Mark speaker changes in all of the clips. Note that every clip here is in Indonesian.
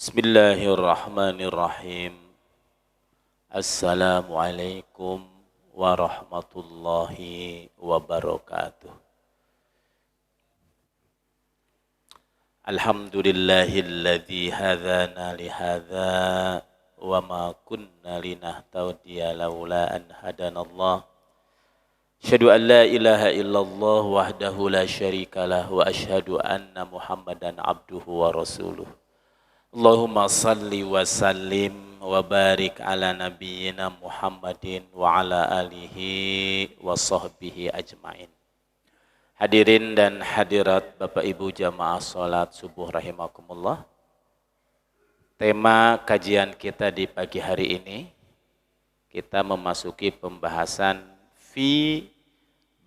Speaker 1: Bismillahirrahmanirrahim. Assalamualaikum warahmatullahi wabarakatuh. Alhamdulillahilladzi hadana lihadza wa ma kunna linahtadiya laula an hadanallah. Asyhadu an la ilaha illallah wahdahu la syarikalah wa asyhadu anna Muhammadan abduhu wa rasuluh. Allahumma salli wa sallim wa barik ala nabiyyina Muhammadin wa ala alihi wa sahbihi ajmain. Hadirin dan hadirat Bapak Ibu jamaah salat subuh rahimakumullah. Tema kajian kita di pagi hari ini, kita memasuki pembahasan fi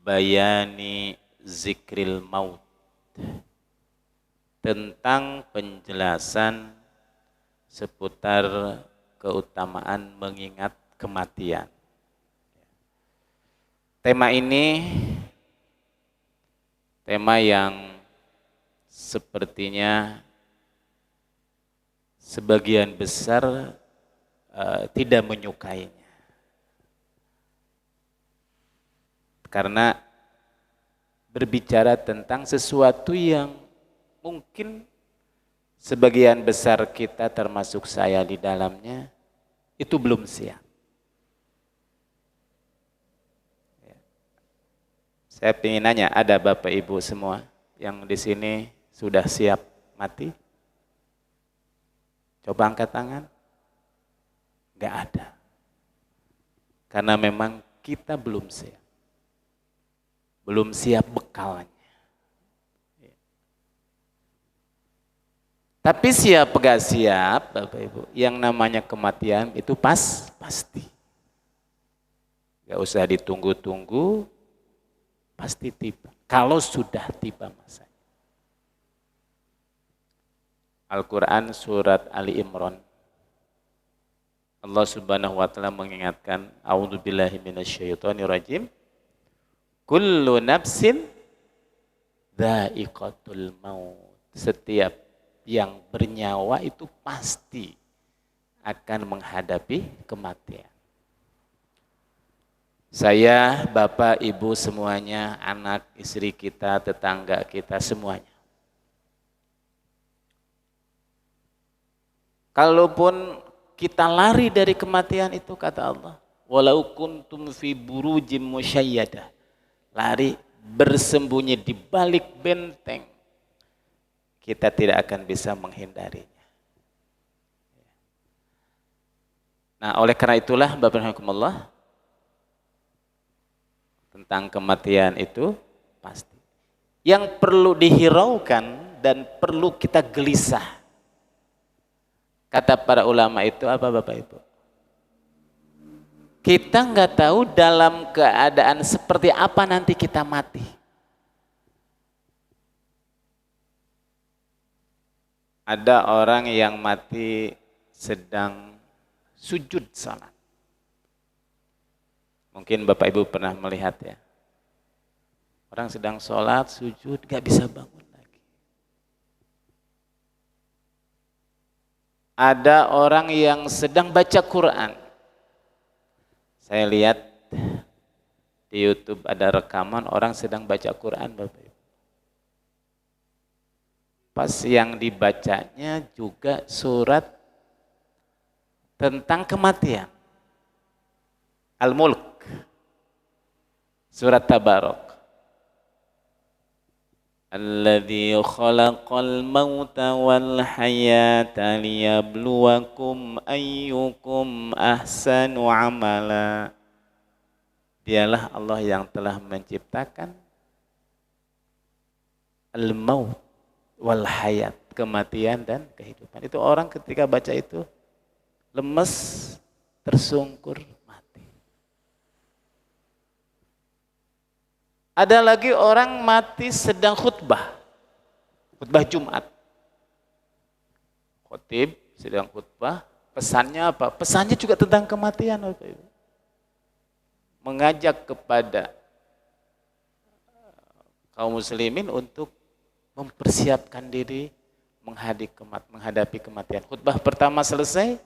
Speaker 1: bayani zikril maut, tentang penjelasan seputar keutamaan mengingat kematian. Tema ini tema yang sepertinya sebagian besar tidak menyukainya. Karena berbicara tentang sesuatu yang mungkin sebagian besar kita termasuk saya di dalamnya itu belum siap. Saya ingin nanya, ada Bapak Ibu semua yang di sini sudah siap mati? Coba angkat tangan. Enggak ada. Karena memang kita belum siap. Belum siap bekalnya. Tapi siap gak siap, Bapak Ibu, yang namanya kematian itu pasti. Gak usah ditunggu-tunggu, pasti tiba. Kalau sudah tiba masanya. Al-Quran surat Ali Imran. Allah Subhanahu wa taala mengingatkan, A'udzubillahi minasyaitonirrajim. Kullu nafsin dha'iqatul maut. Setiap yang bernyawa itu pasti akan menghadapi kematian. Saya, Bapak, Ibu semuanya, anak, istri kita, tetangga kita semuanya. Kalaupun kita lari dari kematian itu, kata Allah, walau kuntum fi burujim musyayyadah, lari bersembunyi di balik benteng, kita tidak akan bisa menghindarinya. Nah, oleh karena itulah Bapak Rahimahkumullah, tentang kematian itu pasti. Yang perlu dihiraukan dan perlu kita gelisah, kata para ulama itu apa Bapak Ibu? Kita nggak tahu dalam keadaan seperti apa nanti kita mati. Ada orang yang mati sedang sujud salat. Mungkin Bapak Ibu pernah melihat ya. Orang sedang sholat, sujud, gak bisa bangun lagi. Ada orang yang sedang baca Quran. Saya lihat di YouTube ada rekaman orang sedang baca Quran, Bapak Ibu. Pas yang dibacanya juga surat tentang kematian. Al-Mulk. Surat Tabarok. Alladzi khalaqal mauta wal hayata liyabluwakum ayyukum ahsanu amala. Dialah Allah yang telah menciptakan al-maut wal hayat, kematian dan kehidupan. Itu orang ketika baca itu lemes, tersungkur, mati. Ada lagi orang mati sedang khutbah Jumat. Khotib sedang khutbah, pesannya apa? Pesannya juga tentang kematian. Mengajak kepada kaum muslimin untuk mempersiapkan diri menghadapi kematian. Khutbah pertama selesai,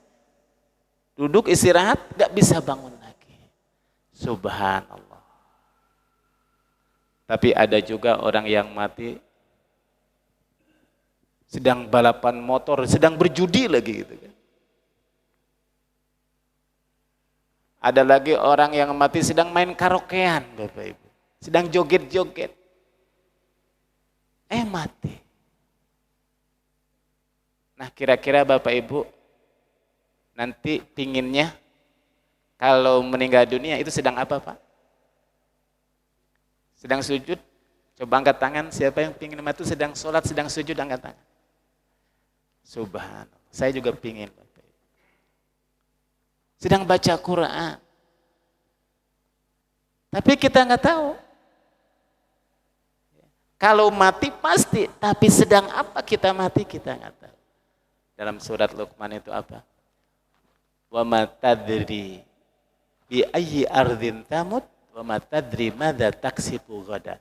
Speaker 1: duduk istirahat, gak bisa bangun lagi. Subhanallah. Tapi ada juga orang yang mati sedang balapan motor, sedang berjudi lagi gitu kan. Ada lagi orang yang mati sedang main karaokean, Bapak Ibu. Sedang joget-joget. Mati. Nah, kira-kira Bapak Ibu nanti pinginnya kalau meninggal dunia itu sedang apa, Pak? Sedang sujud? Coba angkat tangan, siapa yang pingin mati sedang sholat, sedang sujud, angkat tangan. Subhanallah, saya juga pingin. Bapak Ibu. Sedang baca Quran. Tapi kita nggak tahu. Kalau mati pasti, tapi sedang apa kita mati kita nggak tahu. Dalam surat Luqman itu apa? Wa ma tadri bi ayyi ardhin tamut wa ma tadri madza taksibu ghadan.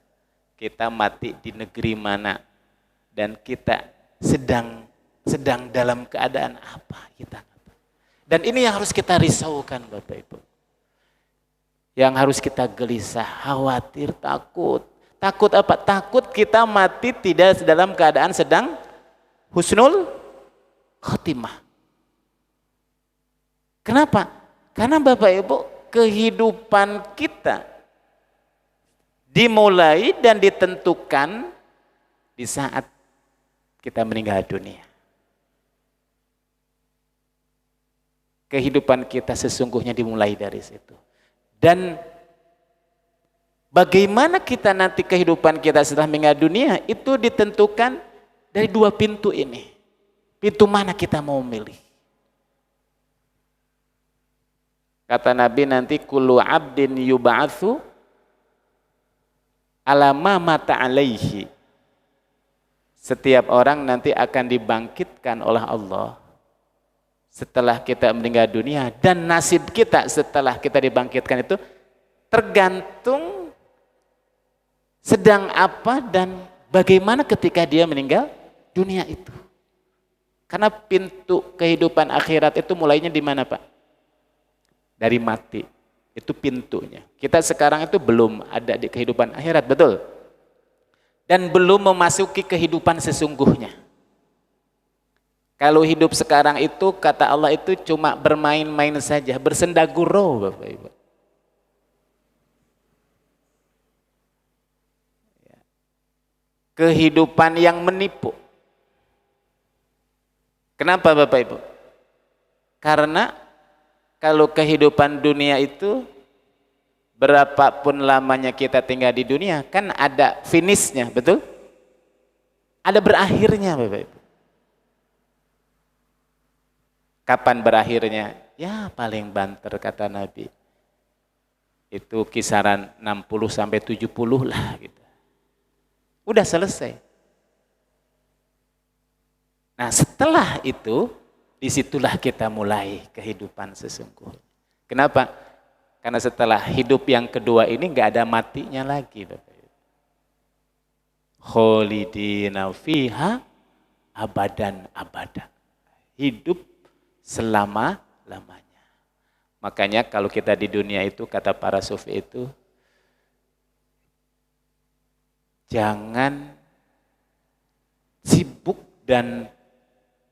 Speaker 1: Kita mati di negeri mana dan kita sedang dalam keadaan apa kita nggak tahu. Dan ini yang harus kita risaukan Bapak Ibu. Yang harus kita gelisah, khawatir, takut. Takut apa? Takut kita mati tidak dalam keadaan sedang husnul khotimah. Kenapa? Karena Bapak Ibu, kehidupan kita dimulai dan ditentukan di saat kita meninggal dunia. Kehidupan kita sesungguhnya dimulai dari situ. Dan bagaimana kita nanti kehidupan kita setelah meninggal dunia itu ditentukan dari dua pintu ini. Pintu mana kita mau milih? Kata Nabi nanti kullu abdin yub'atsu ala ma mata alaihi. Setiap orang nanti akan dibangkitkan oleh Allah setelah kita meninggal dunia, dan nasib kita setelah kita dibangkitkan itu tergantung sedang apa dan bagaimana ketika dia meninggal dunia itu. Karena pintu kehidupan akhirat itu mulainya di mana, Pak? Dari mati. Itu pintunya. Kita sekarang itu belum ada di kehidupan akhirat, betul? Dan belum memasuki kehidupan sesungguhnya. Kalau hidup sekarang itu, kata Allah itu cuma bermain-main saja, bersenda gurau, Bapak Ibu. Kehidupan yang menipu. Kenapa Bapak Ibu? Karena kalau kehidupan dunia itu, berapapun lamanya kita tinggal di dunia, kan ada finishnya, betul? Ada berakhirnya Bapak Ibu. Kapan berakhirnya? Ya paling banter kata Nabi. Itu kisaran 60 sampai 70 lah gitu. Udah selesai. Nah setelah itu, disitulah kita mulai kehidupan sesungguhnya. Kenapa? Karena setelah hidup yang kedua ini nggak ada matinya lagi. Kholidina fiha abadan abadan. Hidup selama-lamanya. Makanya kalau kita di dunia itu, kata para sufi itu, jangan sibuk dan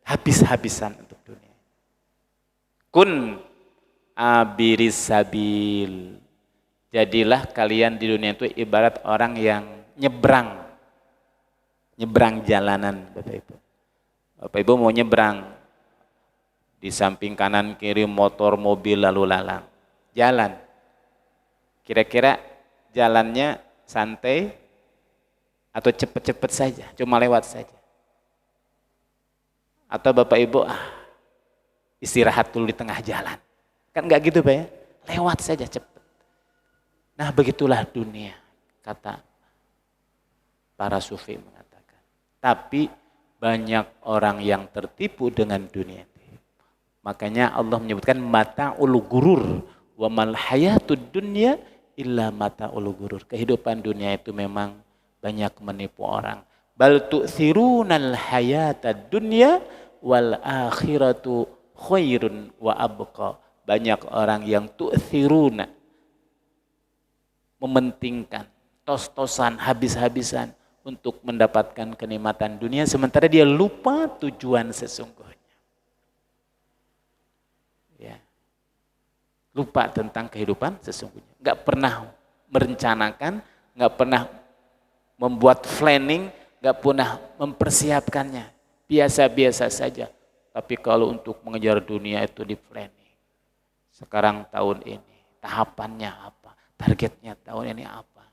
Speaker 1: habis-habisan untuk dunia. Kun abiris sabil. Jadilah kalian di dunia itu ibarat orang yang nyebrang jalanan, Bapak Ibu. Bapak Ibu mau nyebrang, di samping kanan kiri motor, mobil lalu lalang. Jalan. Kira-kira jalannya santai atau cepat-cepat saja, cuma lewat saja. Atau Bapak Ibu istirahat dulu di tengah jalan. Kan enggak gitu Pak ya? Lewat saja cepat. Nah begitulah dunia, kata para sufi mengatakan. Tapi banyak orang yang tertipu dengan dunia. Makanya Allah menyebutkan mata'ul gurur wa mal hayatud dunya illa mata'ul gurur. Kehidupan dunia itu memang banyak menipu orang. Bal tu'thirunal hayatad dunya wal akhiratu khairun wa abqa. Banyak orang yang tu'thiruna, mementingkan, tos-tosan, habis-habisan untuk mendapatkan kenikmatan dunia, sementara dia lupa tujuan sesungguhnya. Ya. Lupa tentang kehidupan sesungguhnya. Nggak pernah merencanakan, nggak pernah membuat planning, nggak pernah mempersiapkannya. Biasa-biasa saja. Tapi kalau untuk mengejar dunia itu di planning. Sekarang tahun ini, tahapannya apa? Targetnya tahun ini apa?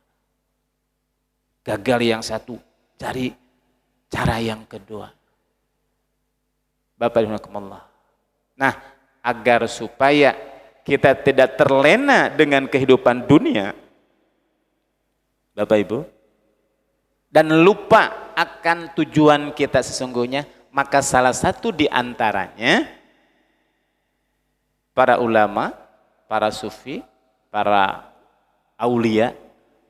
Speaker 1: Gagal yang satu, cari cara yang kedua. Bapak Ibu Allah. Nah, agar supaya kita tidak terlena dengan kehidupan dunia, Bapak Ibu, dan lupa akan tujuan kita sesungguhnya, maka salah satu di antaranya para ulama, para sufi, para aulia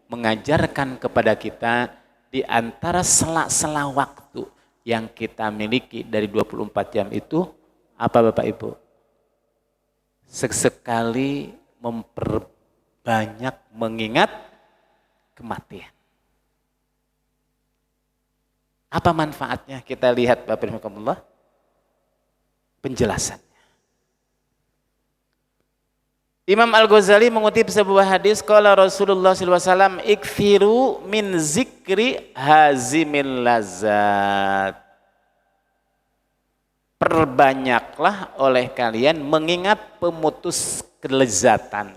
Speaker 1: mengajarkan kepada kita di antara sela-sela waktu yang kita miliki dari 24 jam itu apa Bapak Ibu? Sesekali memperbanyak mengingat kematian. Apa manfaatnya? Kita lihat Bapak Ibu penjelasan. Imam Al-Ghazali mengutip sebuah hadis, qala Rasulullah sallallahu alaihi wasallam, ikthiru min zikri hazimil lazat. Perbanyaklah oleh kalian mengingat pemutus kelezatan,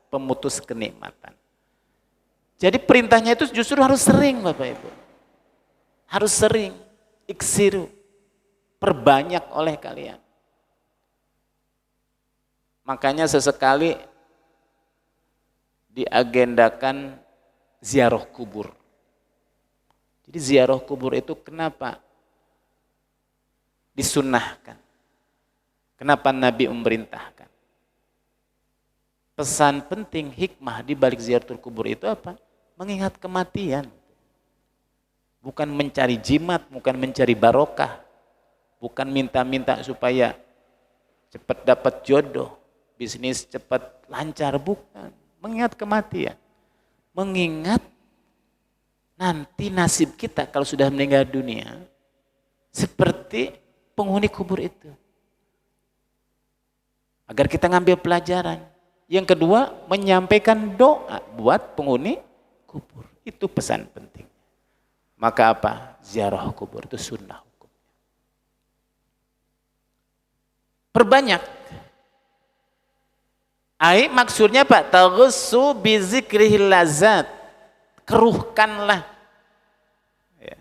Speaker 1: pemutus kenikmatan. Jadi perintahnya itu justru harus sering Bapak Ibu. Harus sering. Iksiru. Perbanyak oleh kalian. Makanya sesekali diagendakan ziarah kubur. Jadi ziarah kubur itu kenapa disunnahkan? Kenapa Nabi memerintahkan? Pesan penting hikmah di balik ziaratul kubur itu apa? Mengingat kematian. Bukan mencari jimat, bukan mencari barokah. Bukan minta-minta supaya cepat dapat jodoh. Bisnis cepat lancar, bukan. Mengingat kematian. Mengingat nanti nasib kita kalau sudah meninggal dunia seperti penghuni kubur itu. Agar kita ngambil pelajaran. Yang kedua, menyampaikan doa buat penghuni kubur. Itu pesan penting. Maka apa? Ziarah kubur itu sunnah hukumnya. Perbanyak. Maksudnya Pak, taghussu bi zikrihil lazat. Keruhkanlah ya,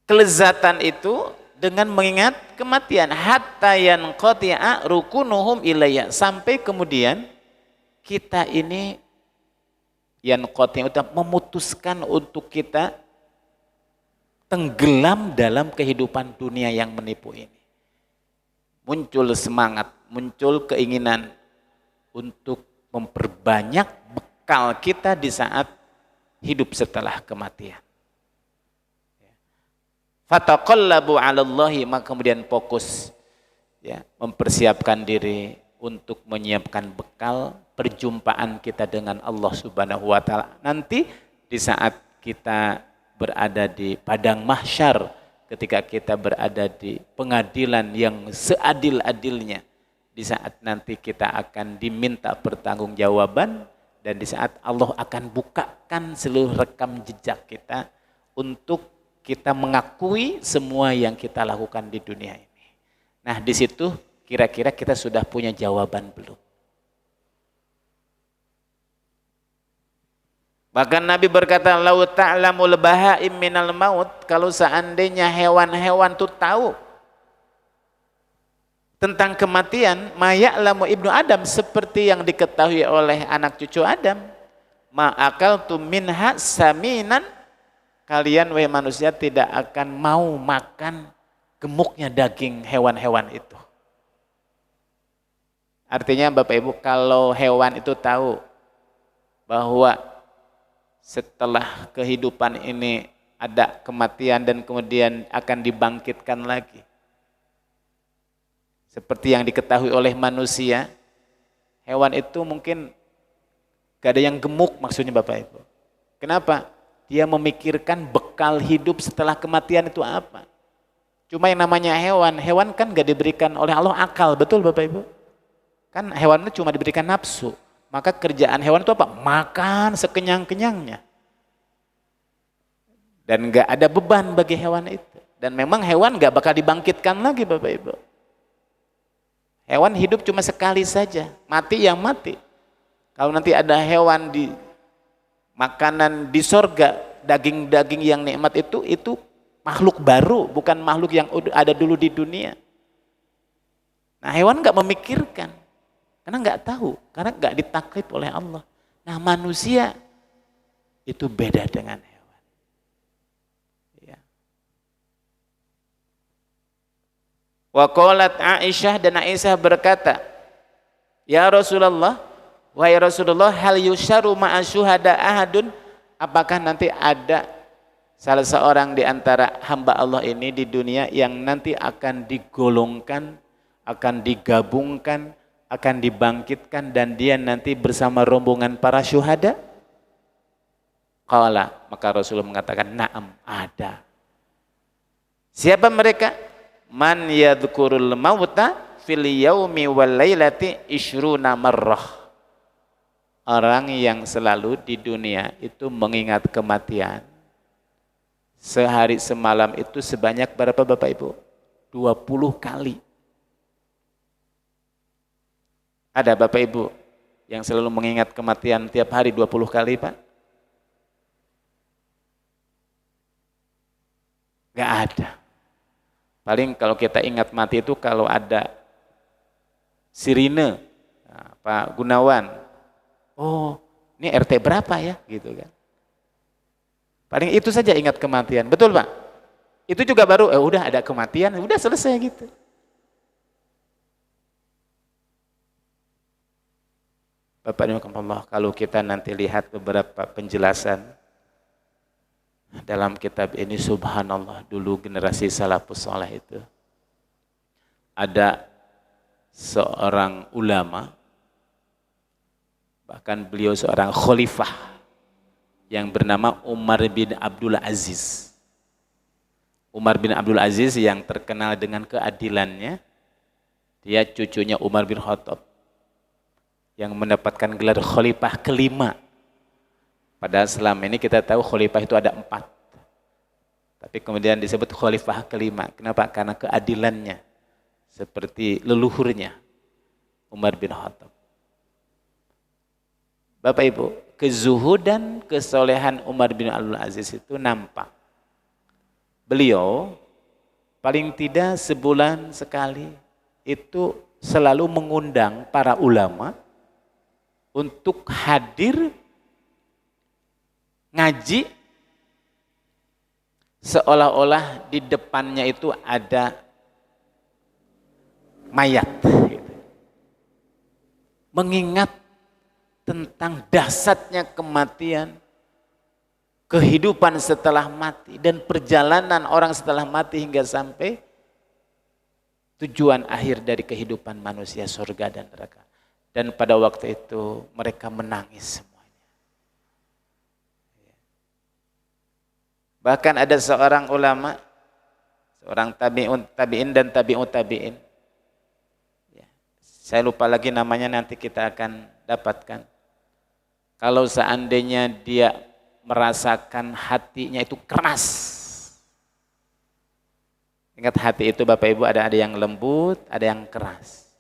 Speaker 1: kelezatan itu dengan mengingat kematian. Hatta yanqati'a rukunuhum ilayya. Sampai kemudian kita ini yanqati'a memutuskan untuk kita tenggelam dalam kehidupan dunia yang menipu ini. Muncul semangat, muncul keinginan untuk memperbanyak bekal kita di saat hidup setelah kematian. Fataqallabu 'alallahi, maka kemudian fokus ya, mempersiapkan diri untuk menyiapkan bekal perjumpaan kita dengan Allah Subhanahu wa taala nanti di saat kita berada di padang mahsyar. Ketika kita berada di pengadilan yang seadil-adilnya, di saat nanti kita akan diminta pertanggungjawaban dan di saat Allah akan bukakan seluruh rekam jejak kita untuk kita mengakui semua yang kita lakukan di dunia ini. Nah, di situ kira-kira kita sudah punya jawaban belum? Bahkan Nabi berkata, "Lau ta'lamul bahaim minal maut," kalau seandainya hewan-hewan itu tahu tentang kematian, ma ya'lamu ibnu Adam, seperti yang diketahui oleh anak cucu Adam, ma akaltu minha saminan, kalian wahai manusia tidak akan mau makan gemuknya daging hewan-hewan itu. Artinya Bapak Ibu, kalau hewan itu tahu bahwa setelah kehidupan ini ada kematian dan kemudian akan dibangkitkan lagi. Seperti yang diketahui oleh manusia, hewan itu mungkin gak ada yang gemuk maksudnya Bapak Ibu. Kenapa? Dia memikirkan bekal hidup setelah kematian itu apa. Cuma yang namanya hewan, hewan kan gak diberikan oleh Allah akal, betul Bapak Ibu? Kan hewan itu cuma diberikan nafsu. Maka kerjaan hewan itu apa? Makan sekenyang-kenyangnya. Dan gak ada beban bagi hewan itu. Dan memang hewan gak bakal dibangkitkan lagi Bapak Ibu. Hewan hidup cuma sekali saja, mati yang mati. Kalau nanti ada hewan di makanan di sorga, daging-daging yang nikmat itu makhluk baru, bukan makhluk yang ada dulu di dunia. Nah hewan nggak memikirkan, karena nggak tahu, karena nggak ditaklif oleh Allah. Nah manusia itu beda dengan hewan. Wa qalat Aisyah, dan Aisyah berkata, ya Rasulullah, wahai Rasulullah, hal yusharu ma'a syuhada ahadun, apakah nanti ada salah seorang di antara hamba Allah ini di dunia yang nanti akan digolongkan, akan digabungkan, akan dibangkitkan dan dia nanti bersama rombongan para syuhada? Qala, maka Rasulullah mengatakan, na'am, ada. Siapa mereka? Man yadhkurul mauta fil yaumi wal lailati ishruna marrah. Orang yang selalu di dunia itu mengingat kematian sehari semalam itu sebanyak berapa Bapak Ibu? 20 kali. Ada Bapak Ibu yang selalu mengingat kematian tiap hari 20 kali Pak? Gak ada. Paling kalau kita ingat mati itu kalau ada sirine, nah, Pak Gunawan, oh ini RT berapa ya, gitu kan. Paling itu saja ingat kematian, betul Pak? Itu juga baru, udah ada kematian, udah selesai gitu. Bapak Allah, kalau kita nanti lihat beberapa penjelasan dalam kitab ini, subhanallah, dulu generasi salafus saleh itu ada seorang ulama, bahkan beliau seorang khalifah yang bernama Umar bin Abdul Aziz. Umar bin Abdul Aziz yang terkenal dengan keadilannya, dia cucunya Umar bin Khattab yang mendapatkan gelar khalifah kelima. Padahal selama ini kita tahu khalifah itu ada 4. Tapi kemudian disebut khalifah kelima. Kenapa? Karena keadilannya. Seperti leluhurnya Umar bin Khattab. Bapak Ibu, kezuhudan, kesolehan Umar bin Abdul Aziz itu nampak. Beliau paling tidak sebulan sekali itu selalu mengundang para ulama untuk hadir ngaji, seolah-olah di depannya itu ada mayat. Mengingat tentang dahsyatnya kematian, kehidupan setelah mati, dan perjalanan orang setelah mati hingga sampai tujuan akhir dari kehidupan manusia, surga dan neraka. Dan pada waktu itu mereka menangis. Bahkan ada seorang ulama, seorang tabi'in dan tabi'ut tabi'in. Ya, saya lupa lagi namanya, nanti kita akan dapatkan. Kalau seandainya dia merasakan hatinya itu keras. Ingat hati itu Bapak Ibu ada yang lembut, ada yang keras.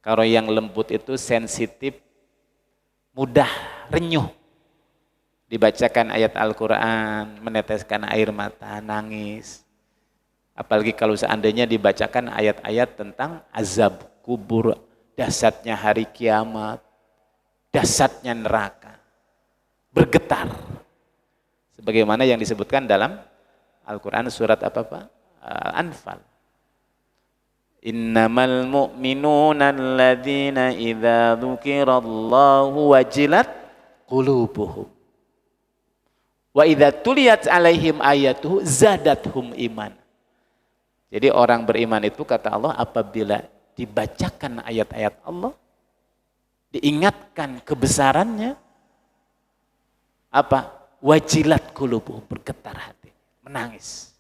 Speaker 1: Kalau yang lembut itu sensitif, mudah renyuh. Dibacakan ayat Al-Quran, meneteskan air mata, nangis. Apalagi kalau seandainya dibacakan ayat-ayat tentang azab kubur, dahsyatnya hari kiamat, dahsyatnya neraka, bergetar. Sebagaimana yang disebutkan dalam Al-Quran surat apa Pak? Al-Anfal. Innamal mu'minuna alladzina idza dzukirallahu wajilat qulubuhum
Speaker 2: Wa idza tuliyat alaihim ayatuhu zadathum iman. Jadi orang beriman itu kata Allah apabila dibacakan ayat-ayat Allah, diingatkan kebesarannya, apa? Wajilat qulubuhum, bergetar hati, menangis.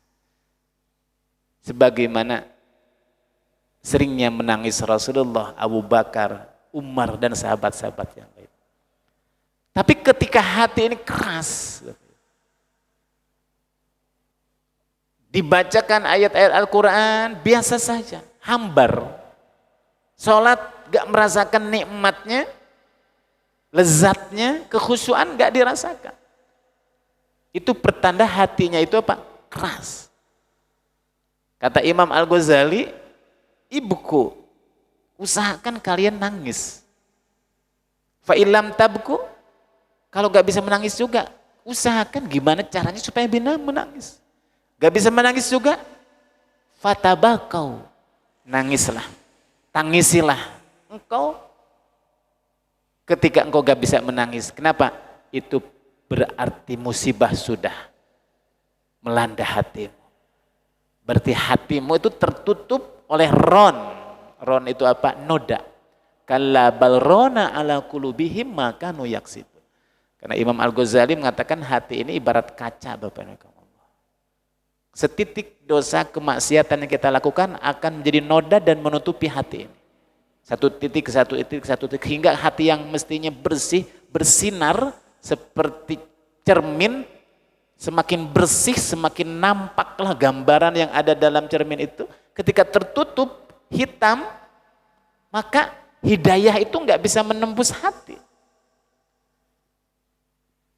Speaker 2: Sebagaimana seringnya menangis Rasulullah, Abu Bakar, Umar dan sahabat-sahabat yang lain. Tapi ketika hati ini keras, dibacakan ayat-ayat Al-Quran biasa saja, hambar. Sholat gak merasakan nikmatnya, lezatnya, kekhusyuan gak dirasakan. Itu pertanda hatinya itu apa? Keras. Kata Imam Al-Ghazali, ibuku, usahakan kalian nangis. Fa'ilam tabku, kalau gak bisa menangis juga, usahakan gimana caranya supaya bina menangis. Gak bisa menangis juga, fatabakau, nangislah, tangisilah. Engkau, ketika engkau gak bisa menangis, kenapa? Itu berarti musibah sudah melanda hatimu. Berarti hatimu itu tertutup oleh ron. Ron itu apa? Noda. Kalla bal rona ala qulubihim ma kanu yaksibun. Karena Imam Al-Ghazali mengatakan hati ini ibarat kaca, Bapak Ibu. Setitik dosa kemaksiatan yang kita lakukan akan menjadi noda dan menutupi hati ini. Satu titik, hingga hati yang mestinya bersih, bersinar seperti cermin, semakin bersih, semakin nampaklah gambaran yang ada dalam cermin itu. Ketika tertutup, hitam, maka hidayah itu nggak bisa menembus hati.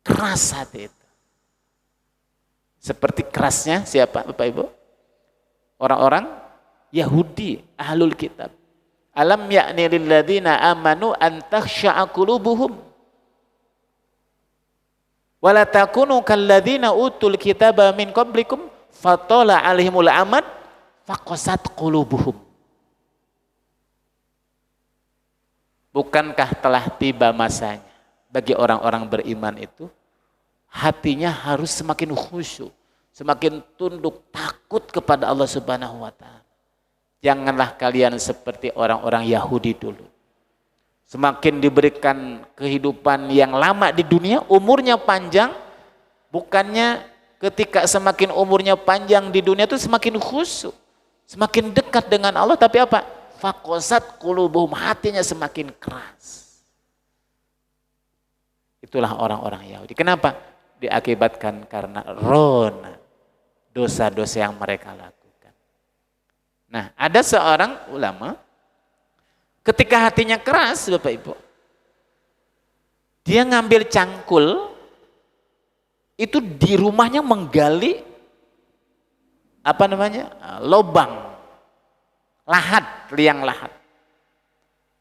Speaker 2: Keras hati itu. Seperti kerasnya siapa Bapak Ibu? Orang-orang Yahudi, ahlul kitab. Alam ya'ni lilladzina amanu an takhsha'a qulubuhum wala takunu kalladzina utul kitaba min qablikum fatala alaihimul amad faqasat qulubuhum. Bukankah telah tiba masanya bagi orang-orang beriman itu hatinya harus semakin khusyuk, semakin tunduk, takut kepada Allah Subhanahu wa taala. Janganlah kalian seperti orang-orang Yahudi dulu. Semakin diberikan kehidupan yang lama di dunia, umurnya panjang, bukannya ketika semakin umurnya panjang di dunia itu semakin khusyuk, semakin dekat dengan Allah, tapi apa? Faqasat qulubuhum, hatinya semakin keras. Itulah orang-orang Yahudi. Kenapa? Diakibatkan karena rona, dosa-dosa yang mereka lakukan. Nah, ada seorang ulama ketika hatinya keras, Bapak Ibu, dia ngambil cangkul, itu di rumahnya menggali lobang, liang lahat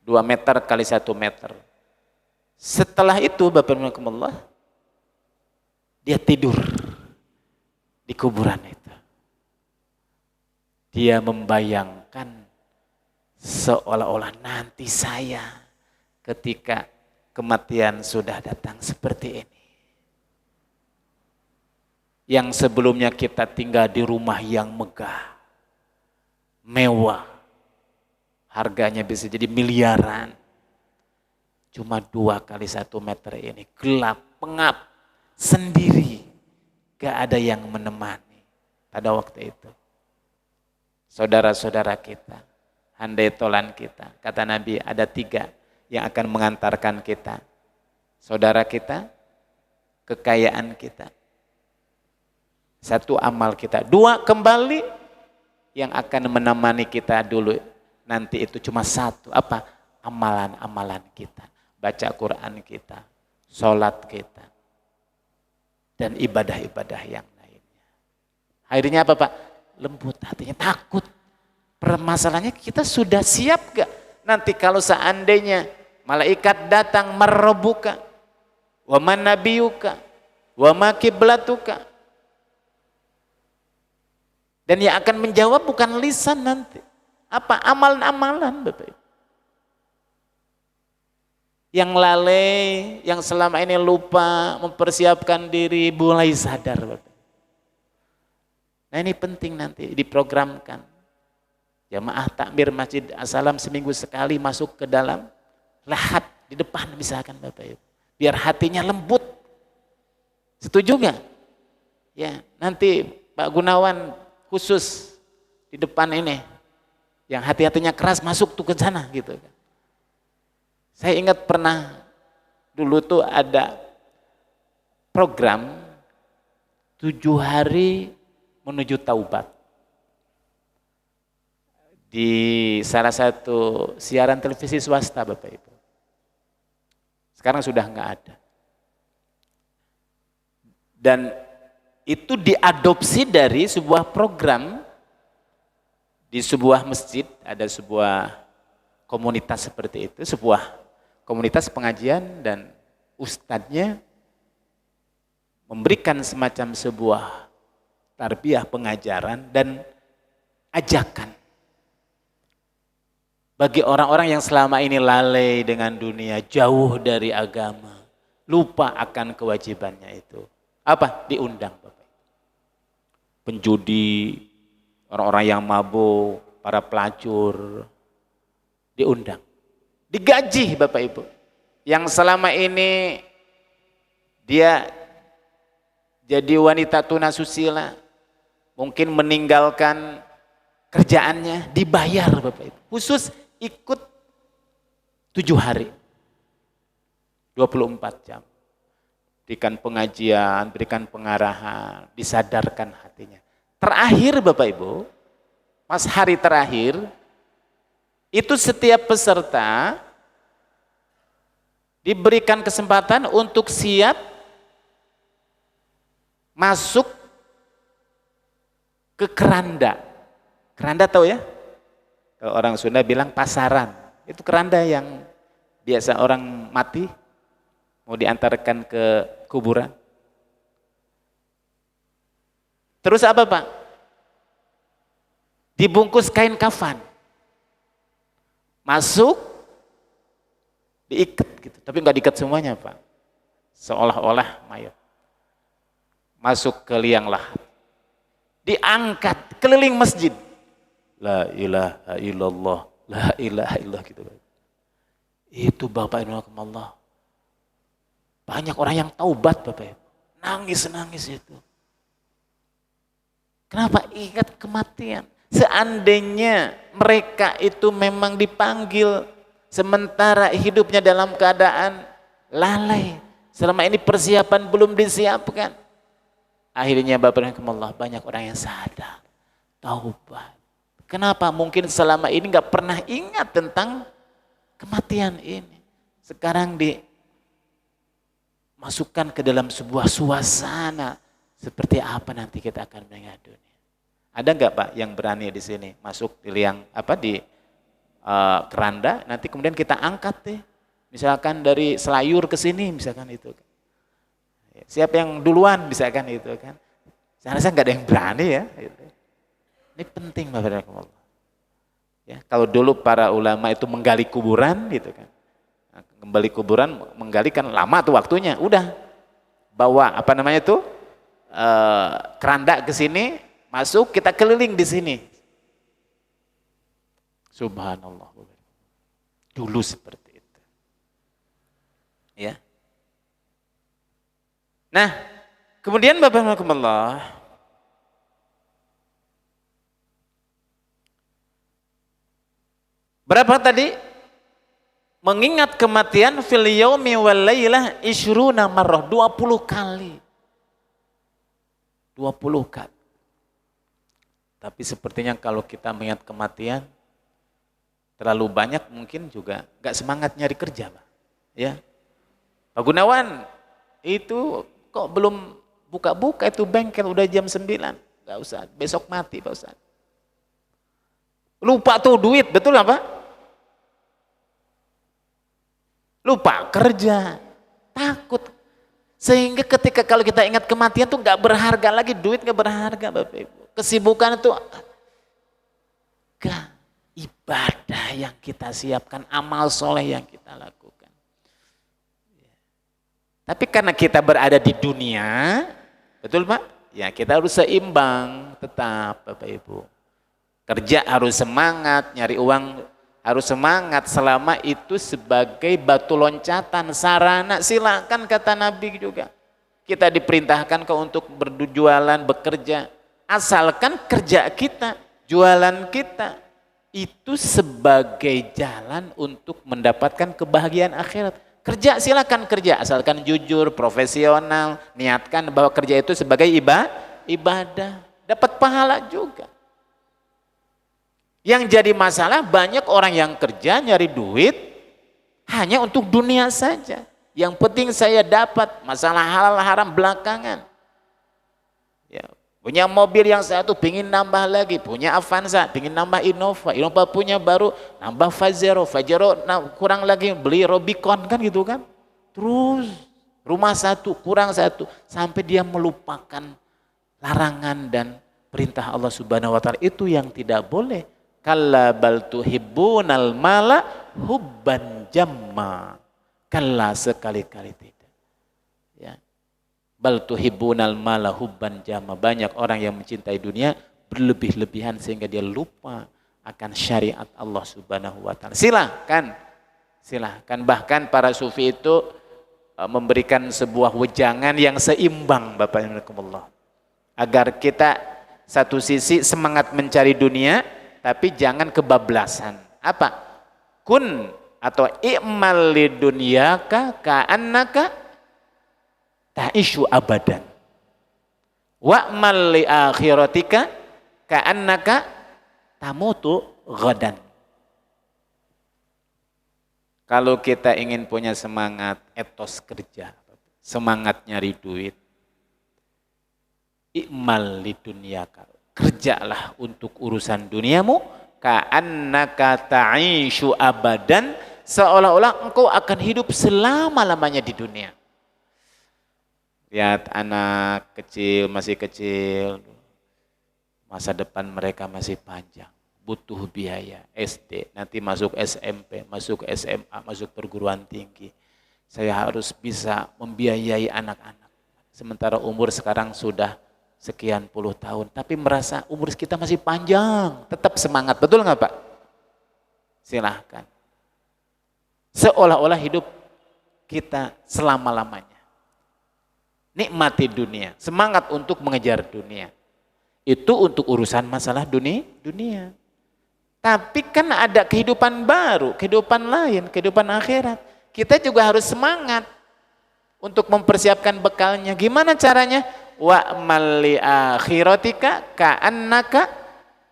Speaker 2: 2 meter kali 1 meter. Setelah itu Bapak Ibu, dia tidur di kuburan itu. Dia membayangkan seolah-olah nanti saya ketika kematian sudah datang seperti ini. Yang sebelumnya kita tinggal di rumah yang megah, mewah, harganya bisa jadi miliaran. Cuma 2 kali 1 meter ini, gelap, pengap, sendiri, gak ada yang menemani pada waktu itu. Saudara-saudara kita, handai tolan kita, kata Nabi ada 3 yang akan mengantarkan kita. Saudara kita, kekayaan kita. 1 amal kita. 2 kembali yang akan menemani kita dulu. Nanti itu cuma 1, apa? Amalan-amalan kita. Baca Quran kita, sholat kita, dan ibadah-ibadah yang lainnya. Akhirnya apa Pak? Lembut hatinya, takut. Permasalahannya kita sudah siap gak? Nanti kalau seandainya malaikat datang merebuka, wa man nabiyuka, wa ma kiblatuka. Dan yang akan menjawab bukan lisan nanti. Apa? Amalan-amalan Bapak Ibu. Yang lalai, yang selama ini lupa mempersiapkan diri, mulai sadar. Bapak. Nah ini penting nanti diprogramkan. Jamaah takmir Masjid As-Salam seminggu sekali masuk ke dalam lahat di depan misalkan Bapak Ibu. Biar hatinya lembut. Setuju nggak? Ya, nanti Pak Gunawan khusus di depan ini. Yang hati-hatinya keras masuk tuh ke sana gitu kan. Saya ingat pernah dulu tuh ada program 7 hari menuju taubat. Di salah satu siaran televisi swasta Bapak Ibu. Sekarang sudah nggak ada. Dan itu diadopsi dari sebuah program di sebuah masjid, ada sebuah komunitas seperti itu, sebuah komunitas pengajian dan ustadznya memberikan semacam sebuah tarbiyah pengajaran dan ajakan bagi orang-orang yang selama ini lalai dengan dunia, jauh dari agama, lupa akan kewajibannya itu. Apa? Diundang Bapak. Penjudi, orang-orang yang mabuk, para pelacur, diundang. Digaji Bapak Ibu. Yang selama ini dia jadi wanita tunasusila, mungkin meninggalkan kerjaannya, dibayar Bapak Ibu. Khusus ikut 7 hari, 24 jam. Berikan pengajian, berikan pengarahan, disadarkan hatinya. Terakhir Bapak Ibu, pas hari terakhir, itu setiap peserta diberikan kesempatan untuk siap masuk ke keranda. Keranda tahu ya? Kalau orang Sunda bilang pasaran. Itu keranda yang biasa orang mati mau diantarkan ke kuburan. Terus apa Pak? Dibungkus kain kafan. Masuk, diikat gitu. Tapi nggak diikat semuanya Pak. Seolah-olah mayat. Masuk ke liang lahat. Diangkat keliling masjid. La ilaha illallah, la ilaha illallah gitu. Itu Bapak Ibu Allah. Banyak orang yang taubat Bapak Ibu. Nangis-nangis itu. Kenapa? Ingat kematian. Seandainya mereka itu memang dipanggil sementara hidupnya dalam keadaan lalai. Selama ini persiapan belum disiapkan. Akhirnya Bapak Ibu Allah banyak orang yang sadar. Taubat. Kenapa? Mungkin selama ini nggak pernah ingat tentang kematian ini. Sekarang dimasukkan ke dalam sebuah suasana seperti apa nanti kita akan meninggal dunia. Ada nggak Pak yang berani di sini masuk di liang di keranda? Nanti kemudian kita angkat deh, misalkan dari Selayur ke sini, misalkan itu. Siapa yang duluan, misalkan itu kan? Saya rasa nggak ada yang berani ya. Gitu. Ini penting Bapak Ibu. Ya, kalau dulu para ulama itu menggali kuburan gitu kan. Nah, kembali kuburan menggali kan lama tuh waktunya. Udah bawa keranda ke sini, masuk kita keliling di sini. Subhanallah. Dulu seperti itu. Ya. Nah, kemudian Bapak Ibu berapa tadi? Mengingat kematian fil yaumi wal lailah isyruna marrah, 20 kali. 20 kali. Tapi sepertinya kalau kita mengingat kematian terlalu banyak mungkin juga gak semangat nyari kerja, Pak. Ya. Pak Gunawan itu kok belum buka-buka itu bengkel udah jam 9. Gak usah, besok mati Pak Ustaz. Lupa tuh duit, betul nggak Pak? Lupa kerja, takut. Sehingga ketika kalau kita ingat kematian tuh nggak berharga lagi, duit nggak berharga Bapak Ibu. Kesibukan itu ibadah yang kita siapkan, amal soleh yang kita lakukan. Tapi karena kita berada di dunia, betul Pak? Ya kita harus seimbang tetap Bapak Ibu. Kerja harus semangat, nyari uang harus semangat selama itu sebagai batu loncatan, sarana, silakan kata Nabi juga. Kita diperintahkan untuk berjualan, bekerja. Asalkan kerja kita, jualan kita itu sebagai jalan untuk mendapatkan kebahagiaan akhirat. Kerja silakan kerja, asalkan jujur, profesional, niatkan bahwa kerja itu sebagai ibadah, dapat pahala juga. Yang jadi masalah banyak orang yang kerja nyari duit hanya untuk dunia saja. Yang penting saya dapat, masalah halal haram belakangan. Ya, punya mobil yang satu pingin nambah lagi, punya Avanza pingin nambah Innova, Innova punya baru nambah Fajero, kurang lagi beli Robicon kan gitu kan. Terus rumah satu kurang satu sampai dia melupakan larangan dan perintah Allah Subhanahu wa taala. Itu yang tidak boleh. Kalla bal tuhibbunal mala hubban jamma. Kalla sekali-kali tidak. Ya. Bal tuhibbunal mala hubban jamma. Banyak orang yang mencintai dunia berlebih-lebihan sehingga dia lupa akan syariat Allah Subhanahu wa taala. Silahkan. Bahkan para sufi itu memberikan sebuah wejangan yang seimbang Bapak Ibu Allah. Agar kita satu sisi semangat mencari dunia, tapi jangan kebablasan. Apa? Kun atau i'mal lidunyaka ka'annaka ta'ishu abadan. Wa'mal li akhiratika ka'annaka tamutu ghadan. Kalau kita ingin punya semangat etos kerja, semangat nyari duit, i'mal lidunyaka, kerjalah untuk urusan duniamu, ka'annaka ta'ishu abadan, seolah-olah engkau akan hidup selama-lamanya di dunia. Lihat anak kecil, masih kecil, masa depan mereka masih panjang, butuh biaya, SD, nanti masuk SMP, masuk SMA, masuk perguruan tinggi. Saya harus bisa membiayai anak-anak. Sementara umur sekarang sudah sekian puluh tahun, tapi merasa umur kita masih panjang, tetap semangat, betul nggak Pak? Silahkan. Seolah-olah hidup kita selama-lamanya. Nikmati dunia, semangat untuk mengejar dunia. Itu untuk urusan masalah dunia. Tapi kan ada kehidupan baru, kehidupan lain, kehidupan akhirat. Kita juga harus semangat untuk mempersiapkan bekalnya. Gimana caranya? Wa'mal li akhiratika ka'annaka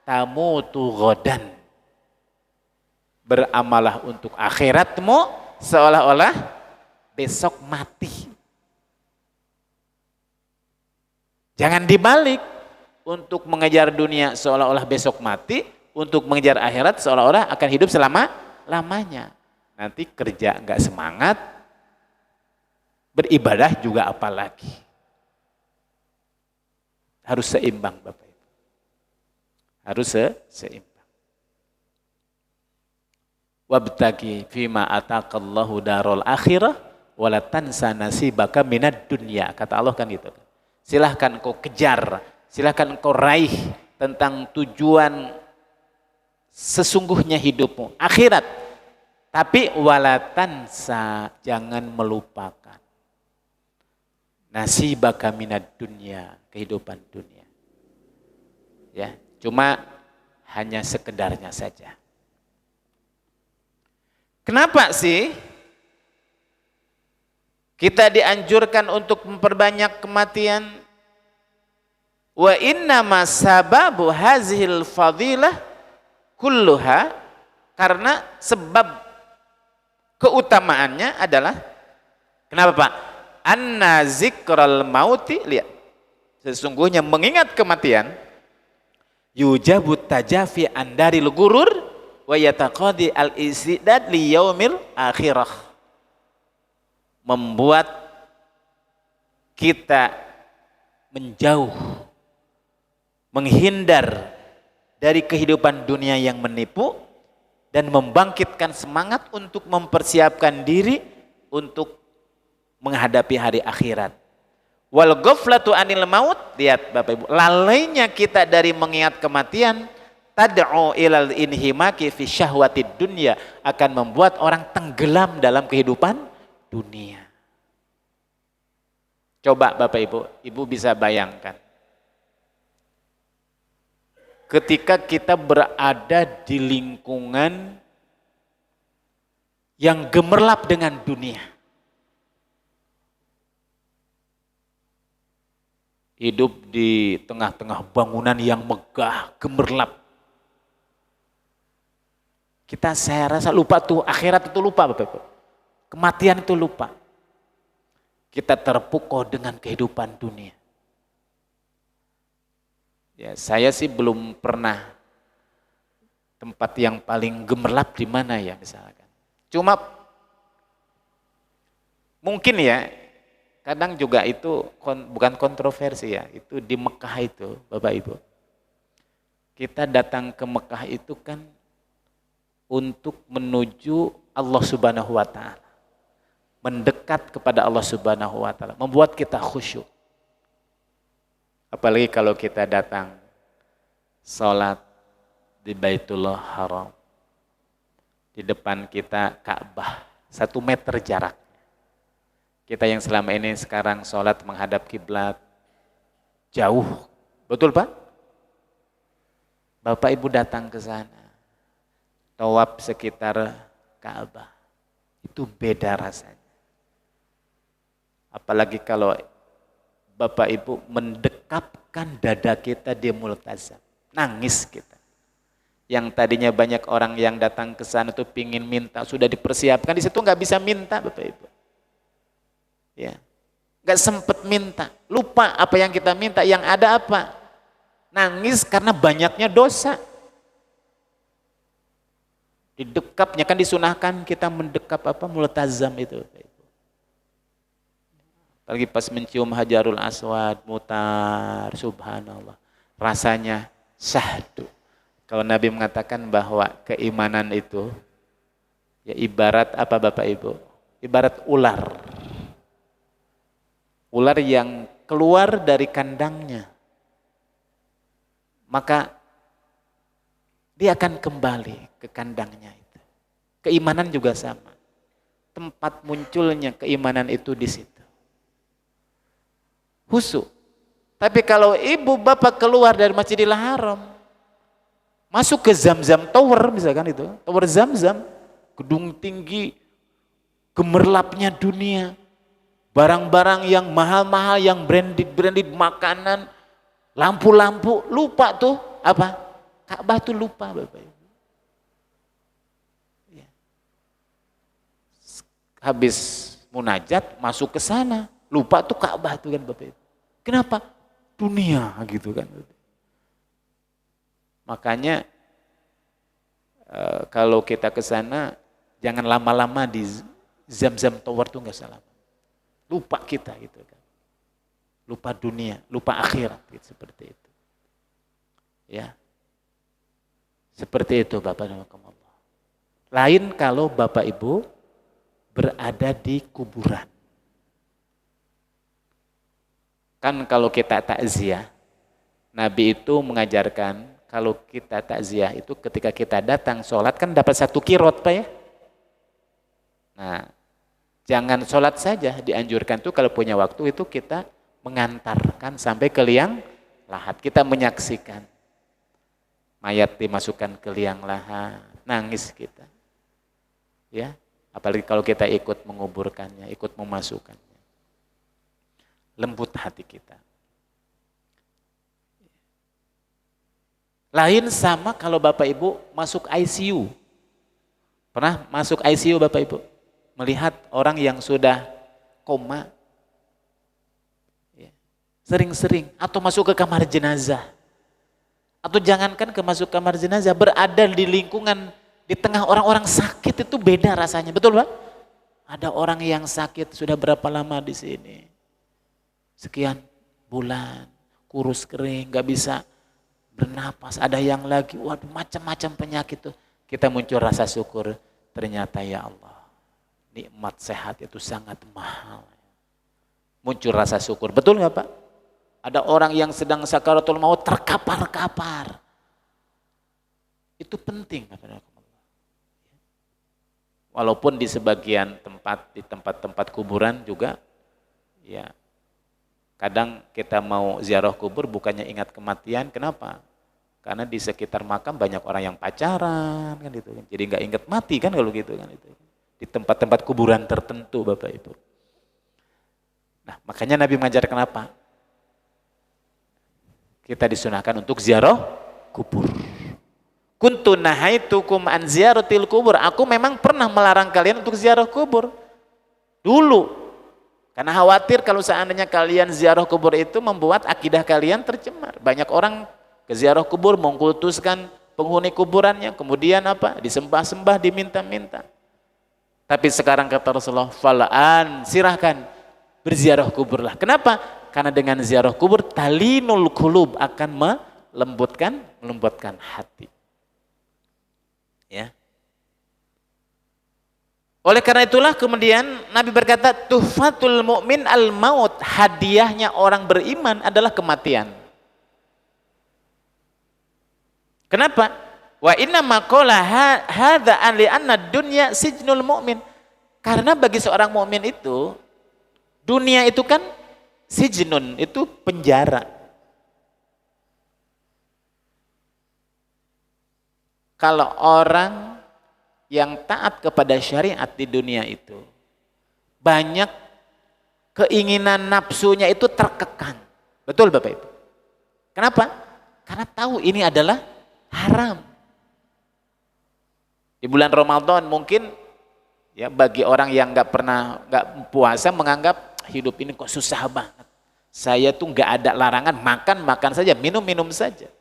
Speaker 2: tamutu ghadan. Beramalah untuk akhiratmu seolah-olah besok mati. Jangan dibalik, untuk mengejar dunia seolah-olah besok mati, untuk mengejar akhirat seolah-olah akan hidup selama-lamanya. Nanti kerja enggak semangat, beribadah juga apalagi. Harus seimbang Bapak Ibu. Harus seimbang. Wabtagi fima ataqallahu darul akhirah wala tansa nasibaka minad dunya. Kata Allah kan gitu. Silahkan engkau kejar, silahkan engkau raih tentang tujuan sesungguhnya hidupmu, akhirat. Tapi wala tansa, jangan melupakan nasibaka minad dunya, kehidupan dunia. Ya, cuma hanya sekedarnya saja. Kenapa sih kita dianjurkan untuk memperbanyak kematian? Wa innama sababu hazil fadilah kulluha, karena sebab keutamaannya adalah, kenapa Pak? Anna zikral mauti, lihat, sesungguhnya mengingat kematian, yujabut tajafi andaril gurur wa yataqadi al-istidad li yaumil akhirah. Membuat kita menjauh, menghindar dari kehidupan dunia yang menipu dan membangkitkan semangat untuk mempersiapkan diri untuk menghadapi hari akhirat. Wal ghaflatu anil maut, lihat Bapak Ibu, lalainya kita dari mengingat kematian, tad'u ilal inhimaki fi syahwatid dunya, akan membuat orang tenggelam dalam kehidupan dunia. Coba Bapak Ibu, Ibu bisa bayangkan. Ketika kita berada di lingkungan yang gemerlap dengan dunia. Hidup di tengah-tengah bangunan yang megah, gemerlap. Saya rasa lupa tuh, akhirat itu lupa Bapak Ibu. Kematian itu lupa. Kita terpukau dengan kehidupan dunia. Ya, saya sih belum pernah tempat yang paling gemerlap di mana ya misalkan. Cuma mungkin ya, kadang juga itu bukan kontroversi ya, itu di Mekah itu Bapak Ibu. Kita datang ke Mekah itu kan untuk menuju Allah Subhanahu wa Ta'ala. Mendekat kepada Allah Subhanahu wa Ta'ala, membuat kita khusyuk. Apalagi kalau kita datang sholat di Baitullah Haram. Di depan kita Ka'bah, 1 meter jarak. Kita yang selama ini sekarang sholat menghadap kiblat jauh, betul Pak? Bapak Ibu datang ke sana, tawaf sekitar Ka'bah, itu beda rasanya. Apalagi kalau Bapak Ibu mendekapkan dada kita di multazam, nangis kita. Yang tadinya banyak orang yang datang ke sana tuh pingin minta, sudah dipersiapkan, di situ nggak bisa minta Bapak Ibu. Ya, nggak sempet minta, lupa apa yang kita minta, yang ada apa? Nangis karena banyaknya dosa. Didekapnya kan disunahkan kita mendekap multazam itu. Apalagi pas mencium Hajarul Aswad, mutar, subhanallah, rasanya syahdu. Kalau Nabi mengatakan bahwa keimanan itu ya ibarat apa Bapak Ibu? Ibarat ular. Ular yang keluar dari kandangnya, maka dia akan kembali ke kandangnya itu. Keimanan juga sama. Tempat munculnya keimanan itu di situ. Khusyuk. Tapi kalau ibu bapak keluar dari Masjidil Haram, masuk ke Zamzam Tower misalkan itu, Tower Zamzam, gedung tinggi, gemerlapnya dunia, barang-barang yang mahal-mahal, yang branded makanan, lampu-lampu, lupa tuh apa? Ka'bah tuh lupa Bapak Ibu. Ya. Habis munajat masuk ke sana, lupa tuh Ka'bah tuh kan Bapak Ibu. Kenapa? Dunia gitu kan. Makanya kalau kita ke sana jangan lama-lama di Zamzam Tower tuh nggak salah. Lupa kita gitu kan. Lupa dunia, lupa akhirat gitu, seperti itu. Ya. Seperti itu Bapak dan Ibu. Lain kalau Bapak Ibu berada di kuburan. Kan kalau kita takziah, Nabi itu mengajarkan kalau kita takziah itu ketika kita datang sholat kan dapat 1 kirot Pak ya. Nah, jangan sholat saja, dianjurkan tuh kalau punya waktu itu kita mengantarkan sampai ke liang lahat. Kita menyaksikan mayat dimasukkan ke liang lahat, nangis kita. Ya, apalagi kalau kita ikut menguburkannya, ikut memasukkannya. Lembut hati kita. Lain sama kalau Bapak Ibu masuk ICU. Pernah masuk ICU Bapak Ibu? Melihat orang yang sudah koma. Sering-sering. Atau masuk ke kamar jenazah. Atau jangankan masuk kamar jenazah, berada di lingkungan, di tengah orang-orang sakit itu beda rasanya. Betul Pak? Ada orang yang sakit sudah berapa lama di sini? Sekian bulan, kurus kering, gak bisa bernapas. Ada yang lagi, waduh macam-macam penyakit tuh. Kita muncul rasa syukur, ternyata ya Allah, nikmat sehat itu sangat mahal. muncul rasa syukur. Betul nggak Pak? Ada orang yang sedang sakaratul maut terkapar-kapar. Itu penting. Walaupun di sebagian tempat, di tempat-tempat kuburan juga, ya kadang kita mau ziarah kubur bukannya ingat kematian. Kenapa? Karena di sekitar makam banyak orang yang pacaran kan itu. Jadi nggak ingat mati kan kalau gitu kan itu. Di tempat-tempat kuburan tertentu Bapak Ibu. Nah, makanya Nabi mengajarkan apa? Kita disunahkan untuk ziarah kubur. Kuntu nahaitukum an ziyaratil kubur. Aku memang pernah melarang kalian untuk ziarah kubur. Dulu. Karena khawatir kalau seandainya kalian ziarah kubur itu membuat akidah kalian tercemar. Banyak orang ke ziarah kubur mengkultuskan penghuni kuburannya, kemudian apa? Disembah-sembah, diminta-minta. Tapi sekarang kata Rasulullah, falaan, silahkan berziarah kuburlah. Kenapa? Karena dengan ziarah kubur talinul qulub, akan melembutkan hati. Ya. Oleh karena itulah kemudian Nabi berkata, tuhfatul mu'min al-maut, hadiahnya orang beriman adalah kematian. Kenapa? Wa inna maqala hadza an li anna dunya sijnul mu'min. Karena bagi seorang mukmin itu dunia itu kan sijnun, itu penjara. Kalau orang yang taat kepada syariat di dunia itu banyak keinginan nafsunya itu terkekang. Betul Bapak Ibu? Kenapa? Karena tahu ini adalah haram. Di bulan Ramadan mungkin ya bagi orang yang nggak puasa menganggap hidup ini kok susah banget. Saya tuh nggak ada larangan, makan saja, minum saja.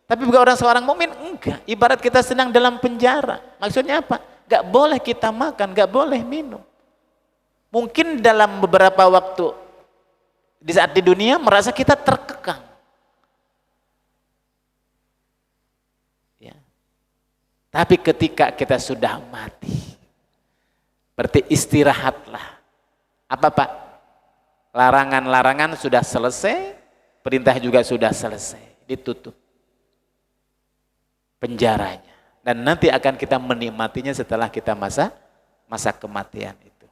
Speaker 2: Tapi bagi seorang mukmin enggak. Ibarat kita sedang dalam penjara. Maksudnya apa? Nggak boleh kita makan, nggak boleh minum. Mungkin dalam beberapa waktu di saat di dunia merasa kita terkekang. Tapi ketika kita sudah mati, berarti istirahatlah. Apa Pak? Larangan-larangan sudah selesai, perintah juga sudah selesai, ditutup penjaranya. Dan nanti akan kita menikmatinya setelah kita masa kematian itu.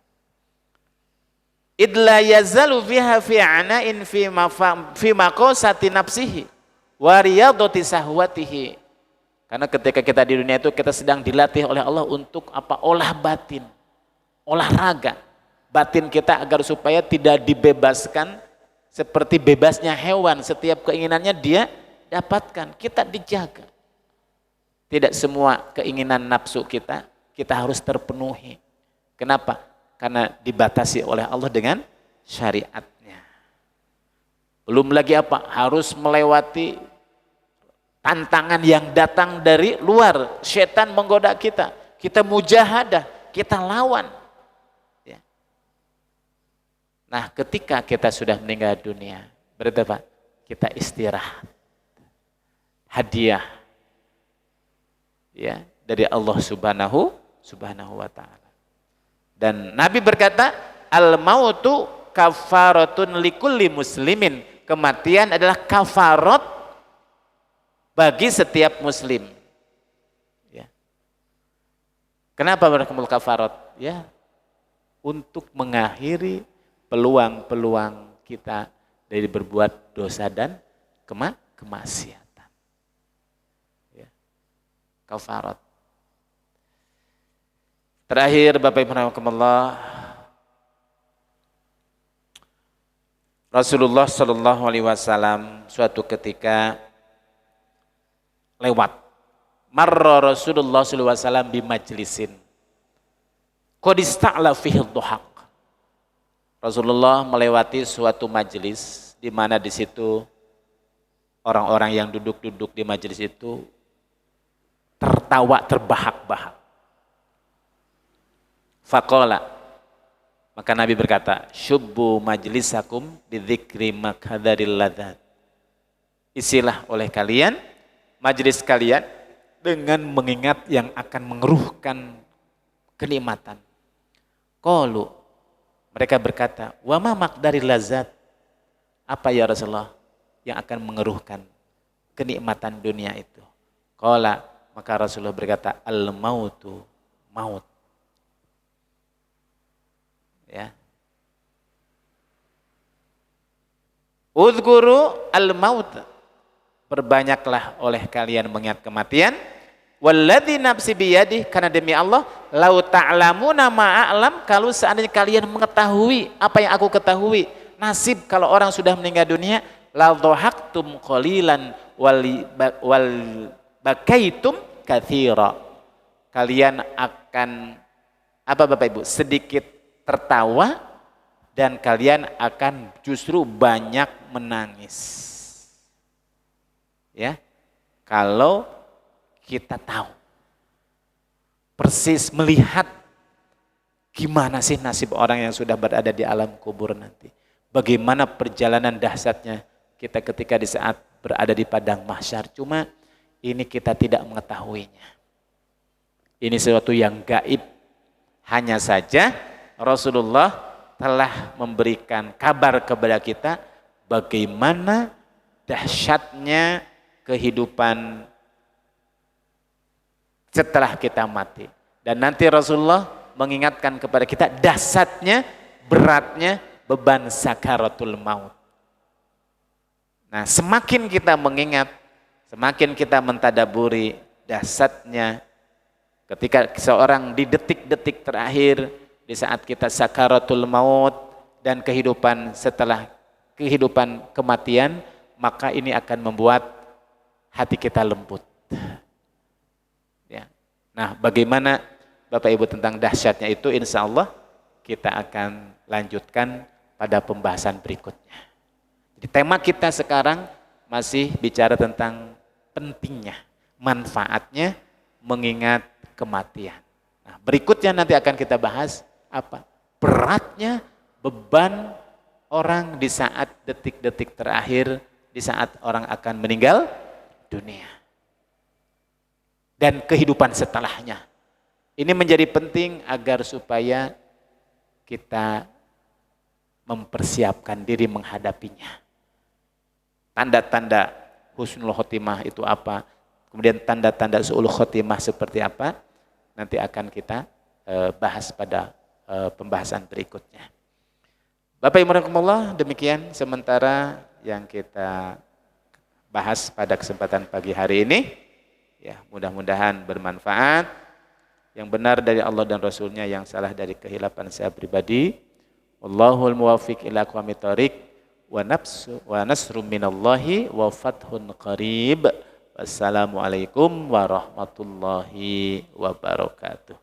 Speaker 2: Idla yazalu fiha fi ana'in fi maqasati nafsihi wa riyadati sahwatihi. Karena ketika kita di dunia itu kita sedang dilatih oleh Allah untuk apa? Olah batin, olahraga batin kita agar supaya tidak dibebaskan seperti bebasnya hewan. Setiap keinginannya dia dapatkan, kita dijaga. Tidak semua keinginan nafsu kita harus terpenuhi. Kenapa? Karena dibatasi oleh Allah dengan syariatnya. Belum lagi apa? Harus melewati tantangan yang datang dari luar, setan menggoda kita mujahadah, kita lawan. Ya. Nah, ketika kita sudah meninggal dunia, berarti apa? Kita istirahat. Hadiah, ya, dari Allah Subhanahu wa Ta'ala. Dan Nabi berkata, al mautu kafaratun likulli muslimin. Kematian adalah kafarat bagi setiap muslim. Ya. Kenapa barakallahu kafarat? Ya, untuk mengakhiri peluang-peluang kita dari berbuat dosa dan kemaksiatan. Ya. Kafarat. Terakhir Bapak Ibu rahimakumullah, Rasulullah Shallallahu Alaihi Wasallam suatu ketika lewat. Marra Rasulullah sallallahu alaihi wasallam bi majlisin qad ista'la fihi dhuhaq. Rasulullah melewati suatu majelis di mana di situ orang-orang yang duduk-duduk di majelis itu tertawa terbahak-bahak. Faqala, maka Nabi berkata, syubbu majlisakum bidzikri makhadaril ladzat. Isilah oleh kalian majelis kalian dengan mengingat yang akan mengeruhkan kenikmatan. Qalu, Mereka berkata, wa ma maqdaril lazat? Apa ya Rasulullah yang akan mengeruhkan kenikmatan dunia itu? Qala, maka Rasulullah berkata, al mautu, maut. Ya. Udhkuru al maut. Perbanyaklah oleh kalian mengingat kematian. Walladzi nafsi biyadih, karena demi Allah, lau ta'lamuna ma'a'lam, kalau seandainya kalian mengetahui apa yang aku ketahui, nasib kalau orang sudah meninggal dunia, la dhahaktum qalilan wal bakaitum katsira. Kalian akan apa Bapak Ibu? Sedikit tertawa dan kalian akan justru banyak menangis. Ya. Kalau kita tahu persis melihat gimana sih nasib orang yang sudah berada di alam kubur nanti. Bagaimana perjalanan dahsyatnya kita ketika di saat berada di padang mahsyar. Cuma ini kita tidak mengetahuinya. Ini sesuatu yang gaib. Hanya saja Rasulullah telah memberikan kabar kepada kita bagaimana dahsyatnya kehidupan setelah kita mati. Dan nanti Rasulullah mengingatkan kepada kita dahsyatnya, beratnya beban sakaratul maut. Nah, semakin kita mengingat, semakin kita mentadaburi dahsyatnya ketika seorang di detik-detik terakhir, di saat kita sakaratul maut dan kehidupan setelah kehidupan kematian, maka ini akan membuat hati kita lembut. Nah, bagaimana Bapak Ibu tentang dahsyatnya itu, insya Allah kita akan lanjutkan pada pembahasan berikutnya. Jadi tema kita sekarang masih bicara tentang pentingnya, manfaatnya mengingat kematian. Nah, berikutnya nanti akan kita bahas apa? Beratnya beban orang di saat detik-detik terakhir, di saat orang akan meninggal dunia. Dan kehidupan setelahnya. Ini menjadi penting agar supaya kita mempersiapkan diri menghadapinya. Tanda-tanda husnul khotimah itu apa? Kemudian tanda-tanda su'ul khotimah seperti apa? Nanti akan kita bahas pada pembahasan berikutnya. Bapak Ibu rahimakumullah, demikian sementara yang kita bahas pada kesempatan pagi hari ini. Ya, mudah-mudahan bermanfaat. Yang benar dari Allah dan Rasulnya, yang salah dari kehilapan saya pribadi. Wallahul muwaffiq ila aqwamit thoriq wa nasrum minallahi wa fathun qarib. Wassalamualaikum warahmatullahi wabarakatuh.